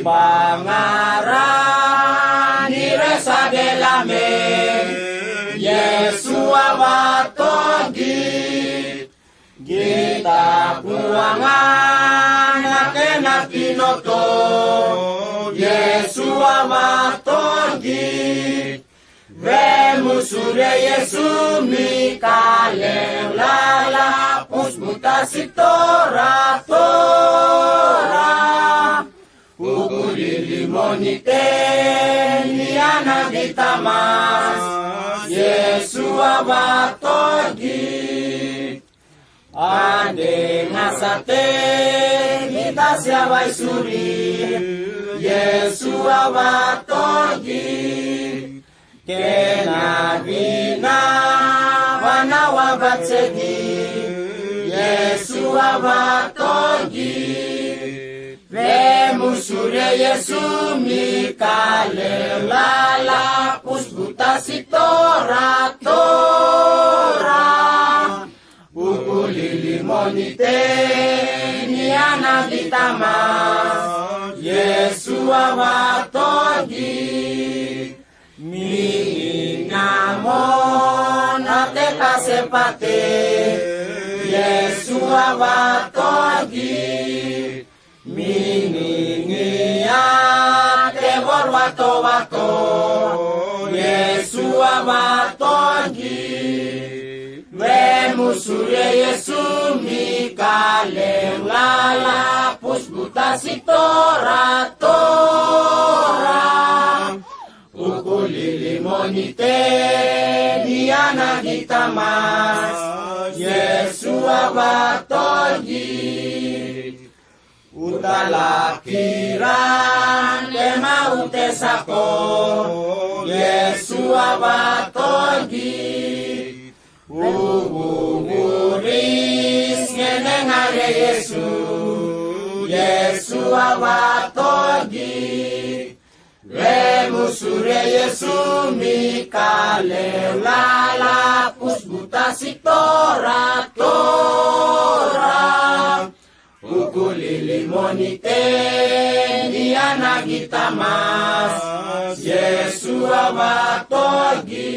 bangarani resa delame Yesu awatogi Gita buangan nakena pinoto Yesu awatogi Vemu sure Yesu mikale lala pus mutasi tora Ukuli limonite niana ditamas Yesu awatogi Ande ngasate kita siawai suri Yesu awatogi Kena bina wana wabatsedi Yesu awatogi Vemu sure Yesu mikale lala pusbutasi tora Ukuli limonite niana ditamas Yesu awatogi Minamon ate kasepate Yesu awatogi Mingingiate borwato Yesu awatogi Wemusure Yesu mikale lala pusbutasi tora Ukuli limonite diana ditamas Yesu awatogi Utalakiran kema utesako Yesu awatogi Uguris ngenengare Yesu awatogi Lemusure Yesu mikale lala pusbutasi tora Ukuli limonite diana gitamas Yesu awatogi